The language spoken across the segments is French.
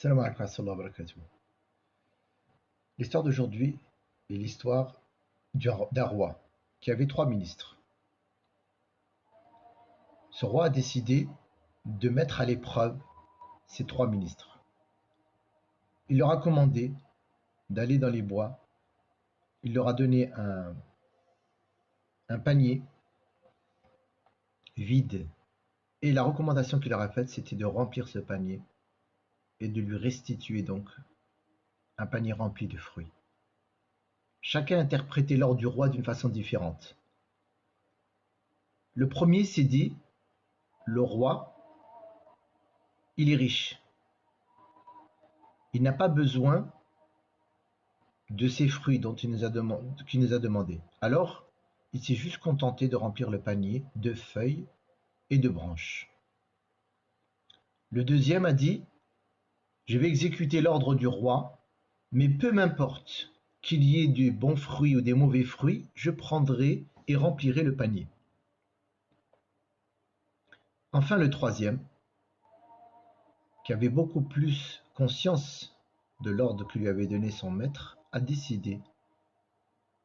Salam alaikum wa rahmatullahi wa barakatuh. L'histoire d'aujourd'hui est l'histoire d'un roi qui avait 3 ministres. Ce roi a décidé de mettre à l'épreuve ces 3 ministres. Il leur a commandé d'aller dans les bois. Il leur a donné un panier vide. Et la recommandation qu'il leur a faite, c'était de remplir ce panier et de lui restituer donc un panier rempli de fruits. Chacun interprétait l'ordre du roi d'une façon différente. Le premier s'est dit, le roi, il est riche. Il n'a pas besoin de ces fruits dont qu'il nous a demandé. Alors, il s'est juste contenté de remplir le panier de feuilles et de branches. Le deuxième a dit, je vais exécuter l'ordre du roi, mais peu m'importe qu'il y ait des bons fruits ou des mauvais fruits, je prendrai et remplirai le panier. Enfin, le troisième, qui avait beaucoup plus conscience de l'ordre que lui avait donné son maître, a décidé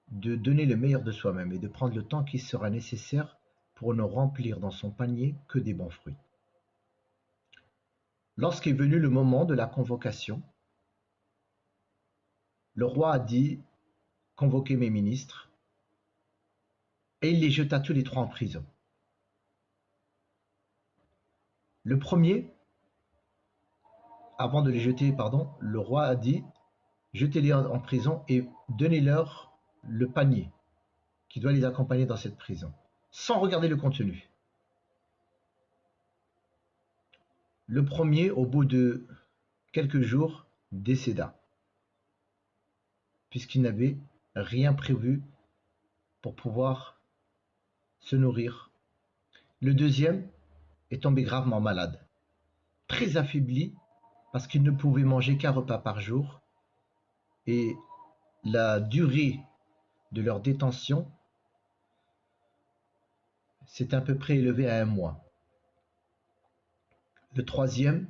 de donner le meilleur de soi-même et de prendre le temps qui sera nécessaire pour ne remplir dans son panier que des bons fruits. Lorsqu'est venu le moment de la convocation, le roi a dit « Convoquez mes ministres » et il les jeta tous les 3 en prison. Le premier, avant de les jeter, le roi a dit « Jetez-les en prison et donnez-leur le panier qui doit les accompagner dans cette prison, sans regarder le contenu. » Le premier, au bout de quelques jours, décéda, puisqu'il n'avait rien prévu pour pouvoir se nourrir. Le deuxième est tombé gravement malade, très affaibli, parce qu'il ne pouvait manger qu'1 repas par jour, et la durée de leur détention s'est à peu près élevée à 1 mois. Le troisième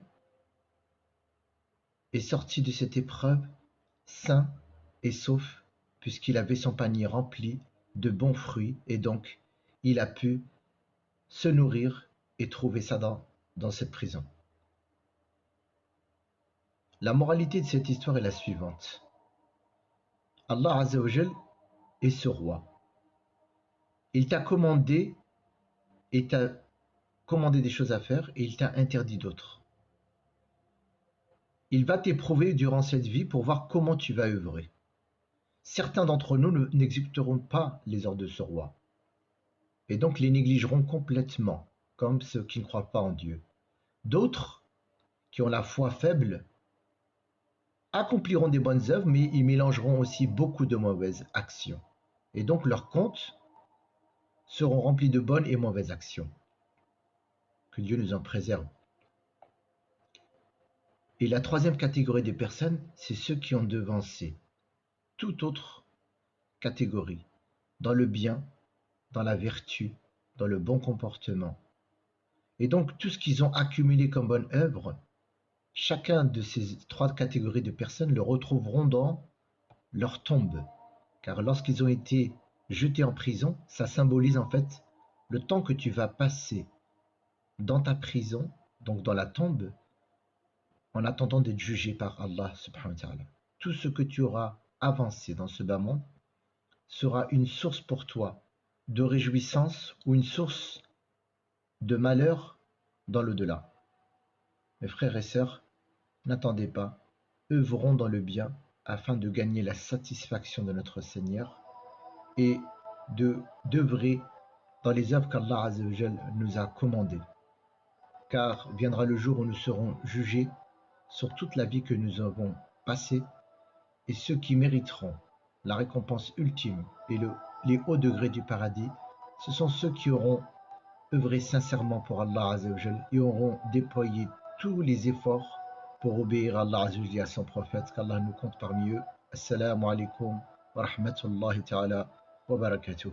est sorti de cette épreuve sain et sauf, puisqu'il avait son panier rempli de bons fruits, et donc il a pu se nourrir et trouver ça dans cette prison. La moralité de cette histoire est la suivante. Allah Azza wa Jal est ce roi. Il t'a commandé des choses à faire et il t'a interdit d'autres. Il va t'éprouver durant cette vie pour voir comment tu vas œuvrer. Certains d'entre nous n'exécuteront pas les ordres de ce roi et donc les négligeront complètement, comme ceux qui ne croient pas en Dieu. D'autres, qui ont la foi faible, accompliront des bonnes œuvres, mais ils mélangeront aussi beaucoup de mauvaises actions. Et donc leurs comptes seront remplis de bonnes et mauvaises actions. Que Dieu nous en préserve. Et la troisième catégorie des personnes, c'est ceux qui ont devancé toute autre catégorie, dans le bien, dans la vertu, dans le bon comportement. Et donc tout ce qu'ils ont accumulé comme bonne œuvre, chacun de ces 3 catégories de personnes le retrouveront dans leur tombe. Car lorsqu'ils ont été jetés en prison, ça symbolise en fait le temps que tu vas passer dans ta prison, donc dans la tombe, en attendant d'être jugé par Allah subhanahu wa ta'ala. Tout ce que tu auras avancé dans ce bas monde sera une source pour toi de réjouissance ou une source de malheur dans l'au-delà. Mes frères et sœurs, n'attendez pas, œuvrons dans le bien afin de gagner la satisfaction de notre Seigneur et d'œuvrer dans les œuvres qu'Allah Azza wa Jal nous a commandées. Car viendra le jour où nous serons jugés sur toute la vie que nous avons passée, et ceux qui mériteront la récompense ultime et les hauts degrés du paradis, ce sont ceux qui auront œuvré sincèrement pour Allah Azza wa Jal et auront déployé tous les efforts pour obéir à Allah Azza wa Jal et à son prophète, qu'Allah nous compte parmi eux. Assalamu alaikum wa rahmatullahi ta'ala wa barakatuh.